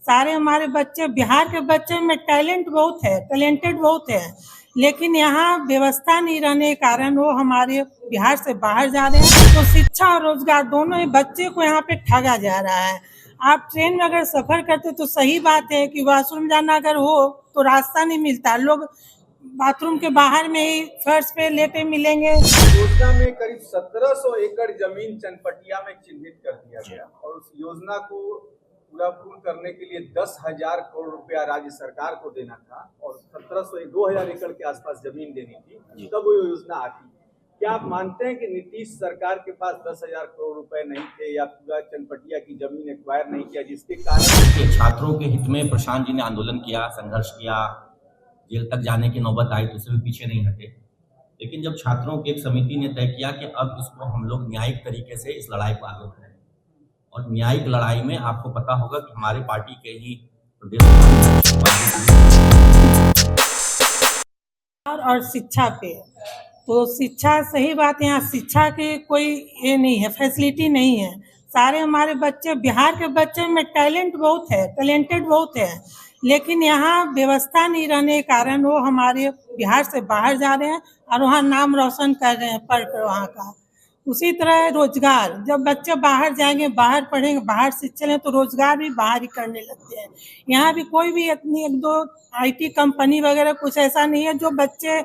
सारे हमारे बच्चे, बिहार के बच्चे में टैलेंट बहुत है, टैलेंटेड बहुत है, लेकिन यहाँ व्यवस्था नहीं रहने के कारण वो हमारे बिहार से बाहर जा रहे हैं। तो शिक्षा और रोजगार दोनों ही बच्चे को यहाँ पे ठगा जा रहा है। आप ट्रेन में अगर सफर करते तो सही बात है कि वॉशरूम जाना अगर हो तो रास्ता नहीं मिलता, लोग बाथरूम के बाहर में ही फर्श पे लेटे मिलेंगे। योजना में करीब 1700 एकड़ जमीन चनपटिया में चिन्हित कर दिया गया और उस योजना को पूर्ण करने के लिए 10,000 करोड़ रुपया राज्य सरकार को देना था और 2000 एकड़ के आसपास जमीन देनी थी, तब वो योजना आती। क्या आप मानते हैं कि नीतीश सरकार के पास 10,000 करोड़ रुपए नहीं थे या पूरा चनपटिया की जमीन एक्वायर नहीं किया, जिसके कारण छात्रों के हित में प्रशांत जी ने आंदोलन किया, संघर्ष किया, जेल तक जाने की नौबत आई तो उससे भी पीछे नहीं हटे। लेकिन जब छात्रों की एक समिति ने तय किया कि अब इसको हम लोग न्यायिक तरीके से इस लड़ाई को आगे बढ़ाएं, और न्यायिक लड़ाई में आपको पता होगा कि हमारे पार्टी के ही और शिक्षा पे, तो शिक्षा सही बात है, यहाँ शिक्षा के कोई ये नहीं है, फैसिलिटी नहीं है। सारे हमारे बच्चे, बिहार के बच्चे में टैलेंट बहुत है, टैलेंटेड बहुत है, लेकिन यहाँ व्यवस्था नहीं रहने के कारण वो हमारे बिहार से बाहर जा रहे हैं और वहाँ नाम रोशन कर रहे हैं पढ़कर वहाँ का। उसी तरह रोजगार, जब बच्चे बाहर जाएंगे, बाहर पढ़ेंगे, बाहर शिक्षा लें तो रोजगार भी बाहर ही करने लगते हैं। यहाँ भी कोई भी इतनी 1-2 IT कंपनी वगैरह कुछ ऐसा नहीं है जो बच्चे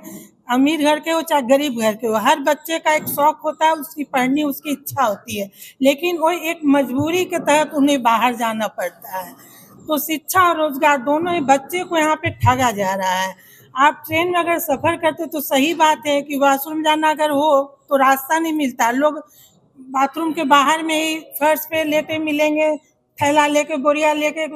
अमीर घर के हो चाहे गरीब घर के हो, हर बच्चे का एक शौक होता है, उसकी पढ़नी उसकी इच्छा होती है, लेकिन वो एक मजबूरी के तहत उन्हें बाहर जाना पड़ता है। तो शिक्षा और रोजगार दोनों ही बच्चे को यहाँ पे ठगा जा रहा है। आप ट्रेन में अगर सफर करते तो सही बात है कि वॉशरूम जाना अगर हो तो रास्ता नहीं मिलता, लोग बाथरूम के बाहर में ही फर्श पे लेटे मिलेंगे, थैला लेके, बोरिया लेके,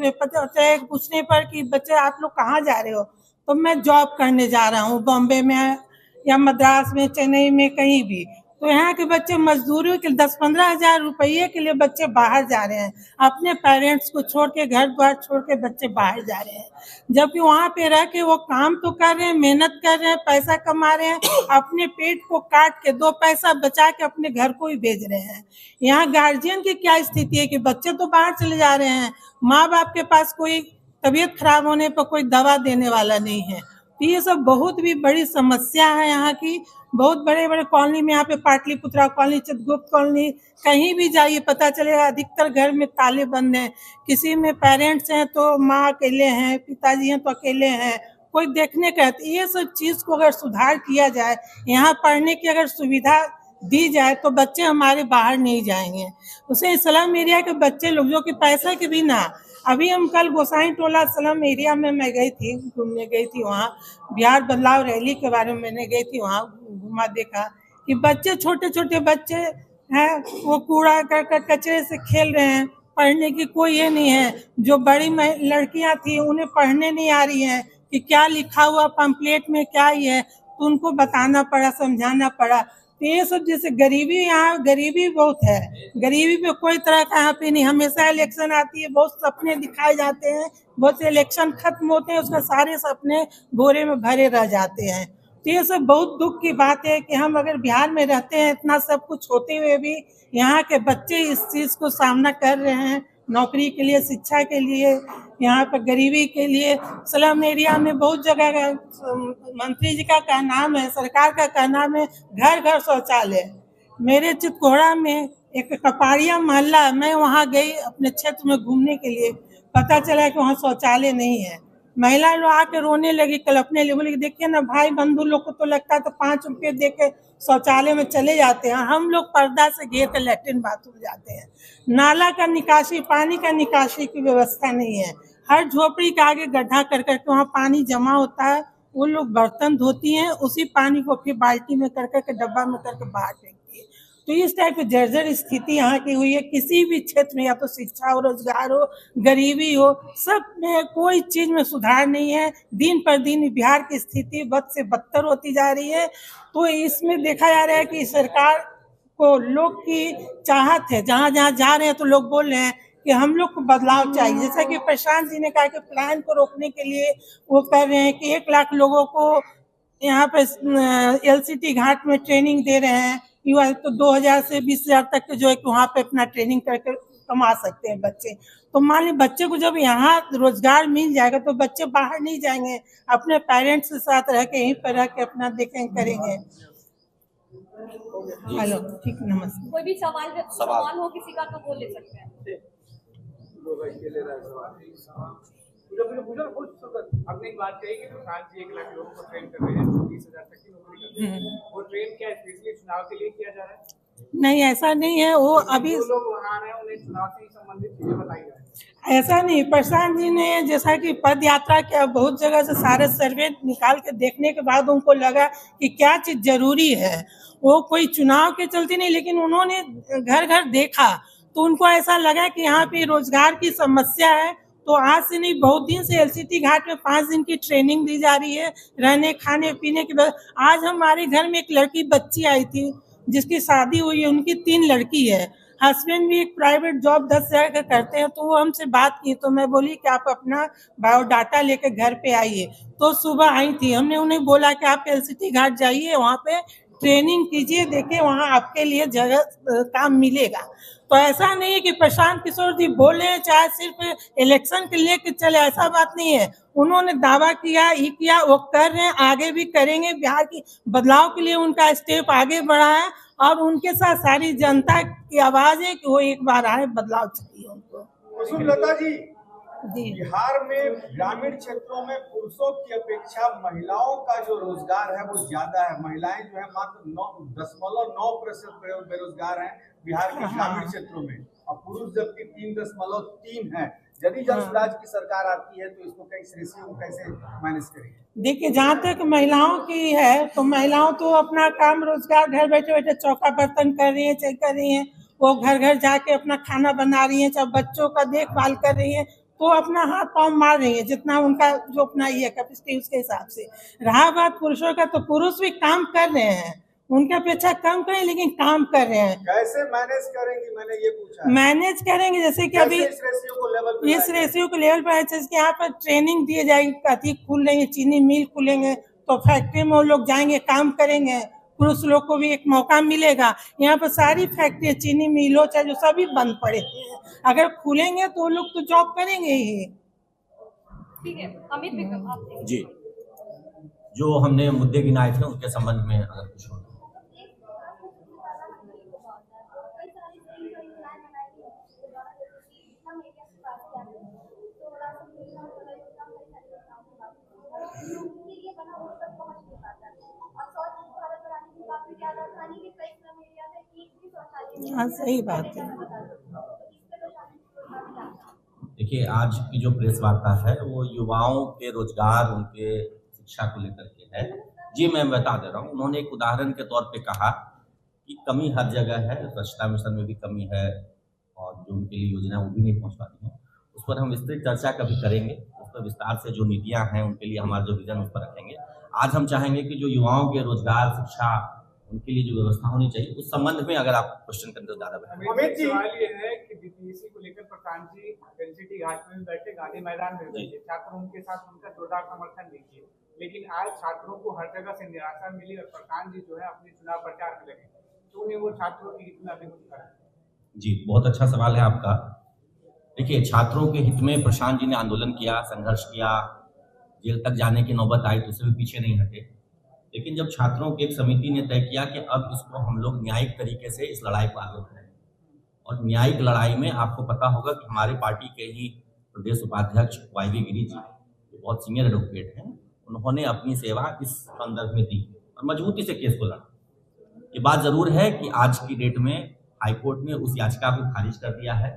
पूछने पर कि बच्चे आप लोग कहाँ जा रहे हो, तो मैं जॉब करने जा रहा हूँ बॉम्बे में या मद्रास में, चेन्नई में, कहीं भी। तो यहाँ के बच्चे मजदूरी के 10-15 हजार रुपये के लिए बच्चे बाहर जा रहे हैं, अपने पेरेंट्स को छोड़ के, घर द्वार छोड़ के बच्चे बाहर जा रहे हैं, जबकि वहाँ पे रह के वो काम तो कर रहे हैं, मेहनत कर रहे हैं, पैसा कमा रहे हैं, अपने पेट को काट के 2 पैसा बचा के अपने घर को ही भेज रहे हैं। यहाँ गार्जियन की क्या स्थिति है कि बच्चे तो बाहर चले जा रहे हैं, माँ बाप के पास कोई तबीयत खराब होने पर कोई दवा देने वाला नहीं है। तो ये सब बहुत भी बड़ी समस्या है यहाँ की। बहुत बड़े बड़े कॉलोनी में, यहाँ पे पाटलिपुत्रा कॉलोनी, चित्रगुप्त कॉलोनी, कहीं भी जाइए पता चलेगा अधिकतर घर में ताले बंद हैं। किसी में पेरेंट्स हैं तो माँ अकेले हैं, पिताजी हैं तो अकेले हैं, कोई देखने का। ये सब चीज़ को अगर सुधार किया जाए, यहाँ पढ़ने की अगर सुविधा दी जाए तो बच्चे हमारे बाहर नहीं जाएंगे। उसे स्लम एरिया के बच्चे लोग जो कि पैसा के बिना, अभी हम कल गोसाई टोला स्लम एरिया में मैं गई थी, घूमने गई थी, वहाँ बिहार बदलाव रैली के बारे में मैंने गई थी, वहाँ घुमा, देखा कि बच्चे, छोटे छोटे बच्चे हैं, वो कूड़ा करकट कचरे से खेल रहे हैं, पढ़ने की कोई ये नहीं है। जो बड़ी लड़कियां थी उन्हें पढ़ने नहीं आ रही है कि क्या लिखा हुआ पंपलेट में क्या ही है, तो उनको बताना पड़ा, समझाना पड़ा। तो ये सब, जैसे गरीबी, यहाँ गरीबी बहुत है, गरीबी पे कोई तरह का यहाँ पे नहीं। हमेशा इलेक्शन आती है, बहुत सपने दिखाए जाते हैं, बहुत से इलेक्शन खत्म होते हैं, उसका सारे सपने बोरे में भरे रह जाते हैं। तो ये सब बहुत दुख की बात है कि हम अगर बिहार में रहते हैं, इतना सब कुछ होते हुए भी यहाँ के बच्चे इस चीज़ को सामना कर रहे हैं, नौकरी के लिए, शिक्षा के लिए, यहाँ पर गरीबी के लिए। स्लम एरिया में बहुत जगह मंत्री जी का कहनाम है, सरकार का कहनाम है घर घर शौचालय। मेरे चितकोहरा में एक कपाड़िया मोहल्ला, मैं वहाँ गई अपने क्षेत्र में घूमने के लिए, पता चला कि वहाँ शौचालय नहीं है। महिला लोग आके रोने लगी, कल्पने लगी, बोली देखिए ना भाई बंधु लोग को तो लगता है तो 5 रुपये दे के शौचालय में चले जाते हैं, हम लोग पर्दा से घेर कर लेट्रिन बाथरूम जाते हैं। नाला का निकासी, पानी का निकासी की व्यवस्था नहीं है, हर झोपड़ी के आगे गड्ढा कर करके वहाँ पानी जमा होता है, वो लोग बर्तन धोती हैं, उसी पानी को फिर बाल्टी में कर करके, डब्बा में करके बाहर फेंकती है। तो इस टाइप की जर्जर स्थिति यहाँ की हुई है। किसी भी क्षेत्र में, या तो शिक्षा हो, रोजगार हो, गरीबी हो, सब में कोई चीज में सुधार नहीं है। दिन पर दिन बिहार की स्थिति बद से बदतर होती जा रही है। तो इसमें देखा जा रहा है कि सरकार को लोग की चाहत है, जहाँ जहाँ जा रहे हैं तो लोग बोल रहे हैं कि हम लोग को बदलाव चाहिए। जैसा कि प्रशांत जी ने कहा कि प्लान को रोकने के लिए वो कर रहे हैं कि 1 लाख लोगों को यहाँ पे LCT घाट में ट्रेनिंग दे रहे हैं, युवा तो 2000 से 20,000 तक के जो है कि वहाँ पे अपना ट्रेनिंग करके कमा सकते हैं बच्चे। तो मान लीजिए बच्चे को जब यहाँ रोजगार मिल जाएगा तो बच्चे बाहर नहीं जाएंगे, अपने पेरेंट्स के साथ रह के यहीं पर रह के अपना देखेंगे करेंगे। हेलो, ठीक, नमस्ते। कोई भी सवाल हो किसी का तो वो ले सकते हैं। आपने एक बात कही कि प्रशांत जी 1 लाख लोगों को ट्रेन कर रहे हैं, 20,000 तक की नौकरी कर रहे हैं। वो ट्रेन क्या स्पेशली चुनाव के लिए किया जा रहा है? नहीं, ऐसा नहीं है। वो अभी जो लोग वहाँ आ रहे हैं उन्हें चुनाव से संबंधित चीजें बताई जा रही हैं। ऐसा नहीं, प्रशांत जी ने जैसा कि पद यात्रा किया, बहुत जगह से सारे सर्वे निकाल के देखने के बाद उनको लगा कि क्या चीज जरूरी है। वो कोई चुनाव के चलते नहीं, लेकिन उन्होंने घर घर देखा तो उनको ऐसा लगा कि यहाँ पे रोजगार की समस्या है। तो आज से नहीं, बहुत दिन से एलसीटी घाट में 5 दिन की ट्रेनिंग दी जा रही है, रहने खाने पीने की। आज हमारे घर में एक लड़की बच्ची आई थी जिसकी शादी हुई है, उनकी 3 लड़की है, हस्बैंड भी एक प्राइवेट जॉब 10,000 का करते हैं। तो वो हमसे बात की तो मैं बोली कि आप अपना बायोडाटा लेके घर पे आइए। तो सुबह आई थी, हमने उन्हें बोला कि आप एलसीटी घाट जाइए, वहाँ पे ट्रेनिंग कीजिए, देखिए वहाँ आपके लिए जगह काम मिलेगा। तो ऐसा नहीं है कि प्रशांत किशोर जी बोले चाहे सिर्फ इलेक्शन के लिए चले, ऐसा बात नहीं है। उन्होंने दावा किया, ये किया, वो कर रहे हैं, आगे भी करेंगे। बिहार की बदलाव के लिए उनका स्टेप आगे बढ़ा है और उनके साथ सारी जनता की आवाज है कि वो एक बार आए, बदलाव चाहिए उनको। लता जी, बिहार में ग्रामीण क्षेत्रों में पुरुषों की अपेक्षा महिलाओं का जो रोजगार है वो ज्यादा है। महिलाएं जो है मात्र 9.9% बेरोजगार हैं बिहार के ग्रामीण क्षेत्रों में, और पुरुष जबकि 3.3 है। यदि जन स्वराज की सरकार आती है तो इसको इस रेशियो को कैसे मैनेज करेंगे? देखिए, जहाँ तक महिलाओं की है तो महिलाओं तो अपना काम रोजगार घर बैठे बैठे चौका बर्तन कर रही है, चाहे कर रही है, वो घर घर जाके अपना खाना बना रही है, चाहे बच्चों का देखभाल कर रही है, तो अपना हाथ पाँव मार रही है जितना उनका जो अपना ये कैपेसिटी उसके हिसाब से। रहा बात पुरुषों का, तो पुरुष भी काम कर रहे हैं, उनके अपेक्षा कम करें लेकिन काम कर रहे हैं। कैसे मैनेज करेंगी, मैंने ये पूछा। मैनेज करेंगे जैसे कि अभी इस रेशियो को लेवल पर जैसे यहाँ पर ट्रेनिंग दिए जाएगी, कथी खुलेंगे, चीनी मिल खुलेंगे तो फैक्ट्री में वो लोग जाएंगे, काम करेंगे, पुरुष लोग को भी एक मौका मिलेगा। यहाँ पर सारी फैक्ट्री, चीनी मिलों चाहे जो सभी बंद पड़े हैं, अगर खुलेंगे तो लोग तो जॉब करेंगे ही। ठीक है, अमित विक्रम आप जी, जो हमने मुद्दे गिनाए थे उसके संबंध में अगर कुछ हो। हाँ, सही बात है। देखिए, आज की जो प्रेस वार्ता है वो युवाओं के रोजगार, उनके शिक्षा को लेकर के है। जी, मैं बता दे रहा हूँ, उन्होंने एक उदाहरण के तौर पे कहा कि कमी हर जगह है, स्वच्छता मिशन में भी कमी है और जो उनके लिए योजना वो भी नहीं पहुँच पाती है। उस पर हम विस्तृत चर्चा कभी करेंगे, उस पर विस्तार से जो नीतियाँ हैं उनके लिए हमारा जो विजन उस पर रखेंगे। आज हम चाहेंगे कि जो युवाओं के रोजगार, शिक्षा, उनके लिए जो व्यवस्था होनी चाहिए उस संबंध में अगर आप क्वेश्चन करते हो ज्यादा बेहतर। अमित जी, सवाल ये है कि बीपीएससी को लेकर प्रशांत जी एलसीटी घाट में बैठे, गांधी मैदान में बैठे, छात्र उनके साथ उनका जोरदार समर्थन देखिए, लेकिन आज छात्रों को हर जगह से निराशा मिली और प्रशांत जी जो है अपने चुनाव प्रचार में लगे, क्यों नहीं वो छात्रों के हित में अभी कुछ करें? जी, बहुत अच्छा सवाल है आपका। देखिए, छात्रों के हित में प्रशांत जी ने आंदोलन किया, संघर्ष किया, जेल तक जाने की नौबत आई तो उससे भी पीछे नहीं हटे। लेकिन जब छात्रों की एक समिति ने तय किया कि अब इसको हम लोग न्यायिक तरीके से इस लड़ाई को आगे बढ़ाएं, और न्यायिक लड़ाई में आपको पता होगा कि हमारी पार्टी के ही प्रदेश उपाध्यक्ष वाईवी गिरी जी, जो बहुत सीनियर एडवोकेट हैं, उन्होंने अपनी सेवा इस संदर्भ में दी और मजबूती से केस को लड़ा। ये बात जरूर है कि आज की डेट में हाईकोर्ट ने उस याचिका को खारिज कर दिया है,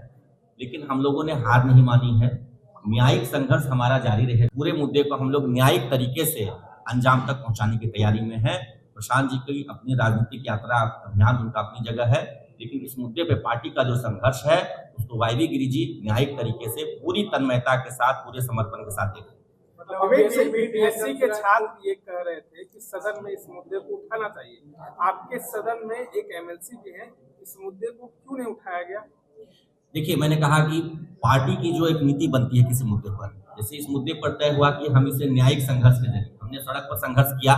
लेकिन हम लोगों ने हार नहीं मानी है। न्यायिक संघर्ष हमारा जारी रहे, पूरे मुद्दे को हम लोग न्यायिक तरीके से अंजाम तक पहुंचाने की तैयारी में है। प्रशांत जी की अपनी राजनीतिक यात्रा, अभियान उनका अपनी जगह है, लेकिन इस मुद्दे पे पार्टी का जो संघर्ष है उसको वाईवी गिरी जी न्यायिक तरीके से पूरी तन्मयता के साथ, पूरे समर्पण के साथ देखें। बीपीएससी के छात्र ये कह रहे थे कि सदन में इस मुद्दे को उठाना चाहिए, आपके सदन में एक एमएलसी भी है, इस मुद्दे को क्यों नहीं उठाया गया? देखिए, मैंने कहा कि पार्टी की जो एक नीति बनती है किसी मुद्दे पर, जैसे इस मुद्दे पर तय हुआ कि हम इसे न्यायिक संघर्ष के जरिए, हमने सड़क पर संघर्ष किया,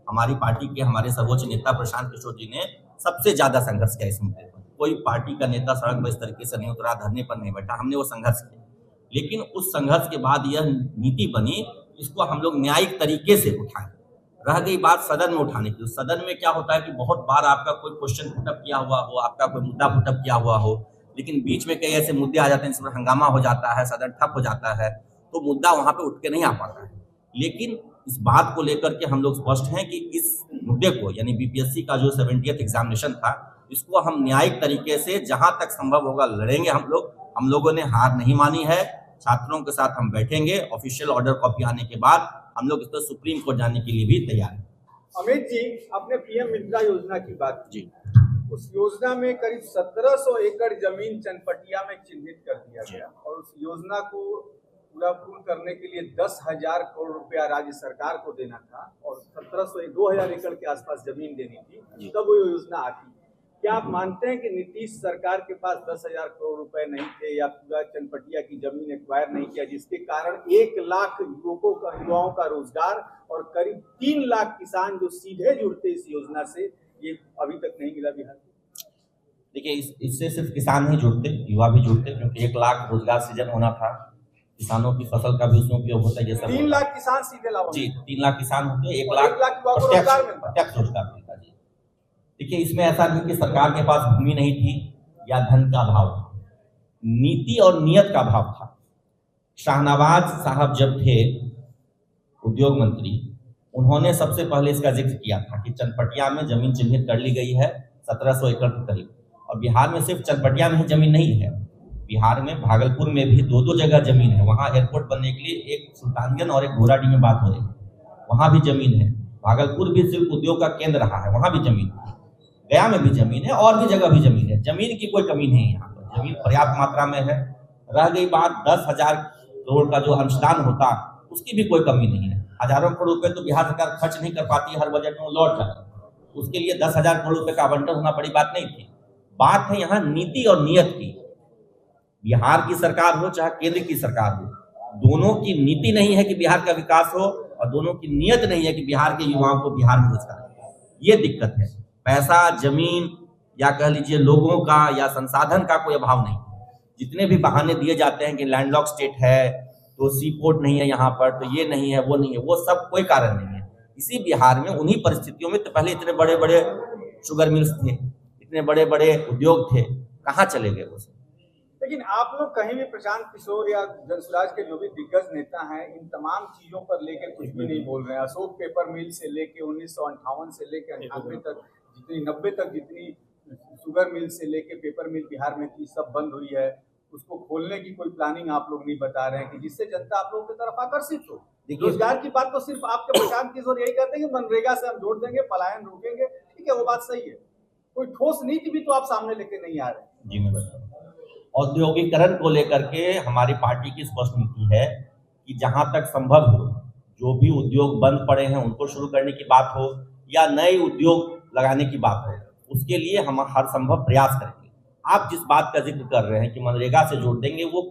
हमारी पार्टी के हमारे सर्वोच्च नेता प्रशांत किशोर जी ने सबसे ज्यादा संघर्ष किया इस मुद्दे पर, कोई पार्टी का नेता सड़क पर इस तरीके से नहीं उतरा, धरने पर नहीं बैठा, हमने वो संघर्ष किया। लेकिन उस संघर्ष के बाद यह नीति बनी, इसको हम लोग न्यायिक तरीके से उठाएं। रह गई बात सदन में उठाने की, सदन में क्या होता है कि बहुत बार आपका कोई क्वेश्चन पुटअप किया हुआ हो, आपका कोई मुद्दा पुटअप किया हुआ हो, लेकिन बीच में कई ऐसे मुद्दे आ जाते हैं जिसमें हंगामा हो जाता है, सदन ठप हो जाता है, तो मुद्दा वहां पे उठ के नहीं आ पाता है। लेकिन इस बात को लेकर के हम लोग स्पष्ट हैं कि इस मुद्दे को, यानी बीपीएससी का जो 70th एग्जामिनेशन था, इसको हम न्यायिक तरीके से जहां तक संभव होगा लड़ेंगे। हम लोगों ने हार नहीं मानी है। छात्रों के साथ हम बैठेंगे। ऑफिशियल ऑर्डर कॉपी आने के बाद हम लोग इस पर सुप्रीम कोर्ट जाने के लिए भी तैयार हैं। अमित जी, आपने पीएम मित्रा योजना की बात की। जी, उस योजना में करीब 1700 एकड़ जमीन चनपटिया में चिन्हित कर दिया गया और उस योजना को पूरा पूर्ण करने के लिए 10,000 करोड़ रुपया राज्य सरकार को देना था और 2,000 एकड़ के आसपास जमीन देनी थी, तब वो योजना आती। क्या आप मानते हैं कि नीतीश सरकार के पास 10,000 करोड़ रुपए नहीं थे या पूरा चनपटिया की जमीन एक्वायर नहीं किया, जिसके कारण 1 लाख युवाओं का रोजगार और करीब 3 लाख किसान जो सीधे जुड़ते इस योजना से, ये अभी तक नहीं मिला बिहार को? देखिए, इससे सिर्फ किसान नहीं जुड़ते, युवा भी जुड़ते, क्योंकि 1 लाख रोजगार सृजन होना था, किसानों की फसल का भी उसमें उपयोग होता है। जैसे 3 लाख किसान सीधे लाभ, जी 3 लाख किसान होते हैं, 1 लाख प्रत्यक्ष रोजगार मिलता जी। देखिए, इसमें ऐसा नहीं कि सरकार के पास भूमि नहीं थी या धन का अभाव था, नीति और नियत का अभाव था। शाहनवाज साहब जब थे उद्योग मंत्री, उन्होंने सबसे पहले इसका जिक्र किया था कि चनपटिया में जमीन चिन्हित कर ली गई है 1700 एकड़ के करीब। और बिहार में सिर्फ चनपटिया में ही जमीन नहीं है, बिहार में भागलपुर में भी 2 जगह जमीन है। वहाँ एयरपोर्ट बनने के लिए एक सुल्तानगंज और एक घोराडी में बात हो रही है, वहाँ भी जमीन है। भागलपुर भी सिर्फ उद्योग का केंद्र रहा है, वहाँ भी जमीन है। गया में भी जमीन है और भी जगह भी जमीन है। जमीन की कोई कमी नहीं है, यहाँ पर जमीन पर्याप्त मात्रा में है। रह गई बात 10,000 करोड़ का जो अंशदान होता, उसकी भी कोई कमी नहीं है। हजारों करोड़ रुपए तो बिहार सरकार खर्च नहीं कर पाती है, हर बजट में वो लौट जाता है। उसके लिए 10,000 करोड़ रुपए का आवंटन होना बड़ी बात नहीं थी। बात है यहाँ नीति और नियत की। बिहार की सरकार हो चाहे केंद्र की सरकार हो, दोनों की नीति नहीं है कि बिहार का विकास हो और दोनों की नियत नहीं है कि बिहार के युवाओं को बिहार में रोजगार मिले। ये दिक्कत है। पैसा, जमीन या कह लीजिए लोगों का या संसाधन का कोई अभाव नहीं। जितने भी बहाने दिए जाते हैं कि लैंडलॉक स्टेट है तो सी पोर्ट नहीं है यहाँ पर, तो ये नहीं है, वो नहीं है, वो सब कोई कारण नहीं है। इसी बिहार में उन्हीं परिस्थितियों में तो पहले इतने बड़े बड़े शुगर मिल्स थे, इतने बड़े बड़े उद्योग थे, कहाँ चले गए वो सब? लेकिन आप लोग कहीं भी प्रशांत किशोर या जनसुराज के जो भी दिग्गज नेता हैं, इन तमाम चीजों पर लेकर कुछ भी नहीं बोल रहे हैं। अशोक पेपर मिल से लेके 1958 से लेके 98 तक, जितनी 90 तक जितनी शुगर मिल से लेके पेपर मिल बिहार में थी, सब बंद हुई है। उसको खोलने की कोई प्लानिंग आप लोग नहीं बता रहे हैं कि जिससे जनता आप लोगों की तरफ आकर्षित हो। रोजगार की बात तो सिर्फ आपके प्रशांत किशोर यही कहते हैं कि मनरेगा से हम जोड़ देंगे, पलायन रोकेंगे। ठीक है, वो बात सही है। कोई ठोस नीति भी तो आप सामने लेके नहीं आ रहे। जी मैं बताऊँ, औद्योगिकरण को लेकर के हमारी पार्टी की स्पष्ट नीति है कि जहां तक संभव हो, जो भी उद्योग बंद पड़े हैं उनको शुरू करने की बात हो या नए उद्योग लगाने की बात हो, उसके लिए हम हर संभव प्रयास करेंगे। आप जिस बात का जिक्र कर रहे हैं कि मनरेगा से जोड़ देंगे, वो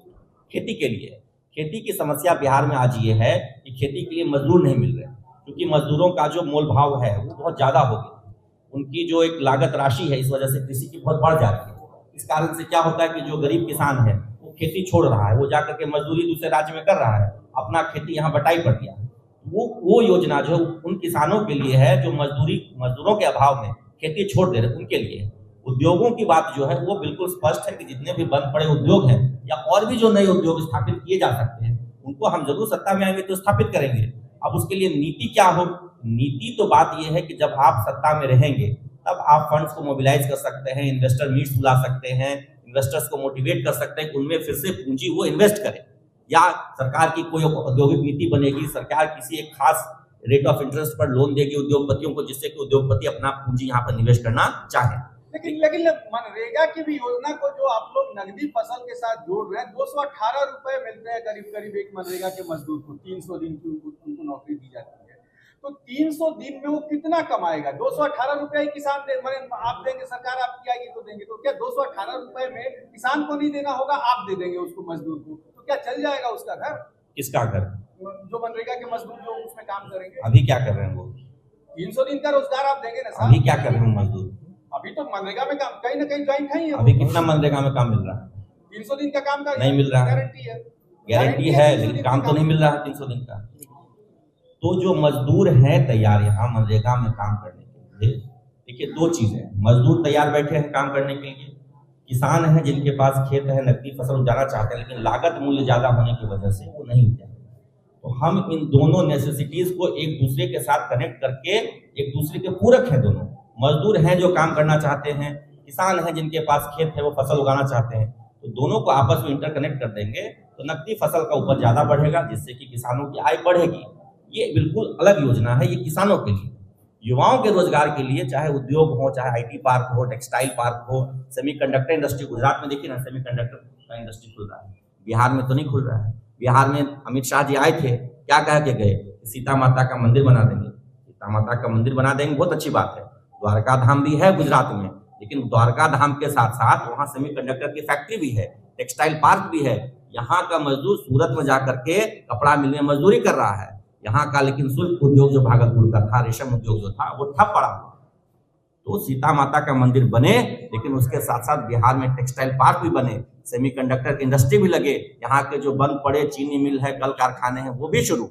खेती के लिए है। खेती की समस्या बिहार में आज ये है कि खेती के लिए मजदूर नहीं मिल रहे, क्योंकि मजदूरों का जो मोल भाव है वो बहुत ज़्यादा हो गया। उनकी जो एक लागत राशि है, इस वजह से कृषि की बहुत बढ़ जाती है। इस कारण से क्या होता है कि जो गरीब किसान है वो खेती छोड़ रहा है, वो जाकर के मजदूरी दूसरे राज्य में कर रहा है, अपना खेती यहाँ बटाई कर दिया। वो योजना जो उन किसानों के लिए है जो मजदूरों के अभाव में खेती छोड़ दे रहे, उनके लिए। उद्योगों की बात जो है वो बिल्कुल स्पष्ट है कि जितने भी बंद पड़े उद्योग हैं या और भी जो नए उद्योग स्थापित किए जा सकते हैं, उनको हम जरूर सत्ता में आएंगे तो स्थापित करेंगे। अब उसके लिए नीति क्या हो? नीति तो बात यह है कि जब आप सत्ता में रहेंगे तब आप फंड्स को मोबिलाइज कर सकते हैं, इन्वेस्टर मीट्स बुला सकते हैं, इन्वेस्टर्स को मोटिवेट कर सकते हैं कि उनमें फिर से पूंजी वो इन्वेस्ट करें। या सरकार की कोई औद्योगिक नीति बनेगी, सरकार किसी एक खास रेट ऑफ इंटरेस्ट पर लोन देगी उद्योगपतियों को, जिससे कि उद्योगपति अपना पूंजी यहाँ पर निवेश करना चाहे। लेकिन मनरेगा की भी योजना को जो आप लोग नगदी फसल के साथ जोड़ रहे हैं, 218 रुपए मिलते हैं करीब एक मनरेगा के मजदूर को। 300 दिन की उनको नौकरी दी जाती है, तो 300 दिन में वो कितना कमाएगा? 218 रुपया ही किसान आप देंगे, सरकार आपकी आएगी तो देंगे। तो क्या 218 रुपए में किसान को नहीं देना होगा, आप दे देंगे उसको, मजदूर को? तो क्या चल जाएगा उसका घर? किसका घर? जो मनरेगा के मजदूर जो उसमें काम करेंगे। अभी क्या कर रहे हैं वो? 300 दिन का रोजगार आप देंगे ना साहब? अभी क्या कर रहे हैं मजदूर? अभी तो मनरेगा में काम कहीं ना कहीं ज्वाइंट है ही है। अभी कितना मनरेगा में काम मिल रहा है? 300 दिन का काम का नहीं मिल रहा है। गारंटी है, गारंटी है, लेकिन काम तो नहीं मिल रहा है 300 दिन का। तो जो मजदूर हैं तैयार यहाँ मनरेगा में काम करने के लिए, देखिए दो चीजें, मजदूर तैयार बैठे हैं काम करने के लिए, किसान हैं जिनके पास खेत है, नकदी फसल उगाना चाहते हैं, लेकिन लागत मूल्य ज्यादा होने की वजह से वो नहीं उगाते। तो हम इन दोनों नेसेसिटीज को एक दूसरे के साथ कनेक्ट करके, एक दूसरे के पूरक है दोनों, मजदूर हैं जो काम करना चाहते हैं, किसान हैं जिनके पास खेत है वो फसल उगाना चाहते हैं, तो दोनों को आपस में इंटरकनेक्ट कर देंगे तो नकदी फसल का उपज ज्यादा बढ़ेगा, जिससे कि किसानों की आय बढ़ेगी। ये बिल्कुल अलग योजना है, ये किसानों के लिए, युवाओं के रोजगार के लिए, चाहे उद्योग हो, चाहे आईटी पार्क हो, टेक्सटाइल पार्क हो, सेमीकंडक्टर इंडस्ट्री, गुजरात में देखिए ना सेमीकंडक्टर का इंडस्ट्री खुल रहा है, बिहार में तो नहीं खुल रहा है। बिहार में अमित शाह जी आए थे, क्या कह के गए? सीता माता का मंदिर बना देंगे। सीता माता का मंदिर बना देंगे, बहुत अच्छी बात है। द्वारका धाम भी है गुजरात में, लेकिन द्वारका धाम के साथ साथ वहाँ सेमीकंडक्टर की फैक्ट्री भी है, टेक्सटाइल पार्क भी है। यहाँ का मजदूर सूरत में जाकर के कपड़ा मिल में मजदूरी कर रहा है, यहाँ का लेकिन शुल्क उद्योग जो भागलपुर का था, रेशम उद्योग जो था, वो ठप पड़ा हुआ। तो सीता माता का मंदिर बने, लेकिन उसके साथ साथ बिहार में टेक्सटाइल पार्क भी बने, सेमीकंडक्टर की इंडस्ट्री भी लगे, यहाँ के जो बंद पड़े चीनी मिल है, कल कारखाने हैं, वो भी शुरू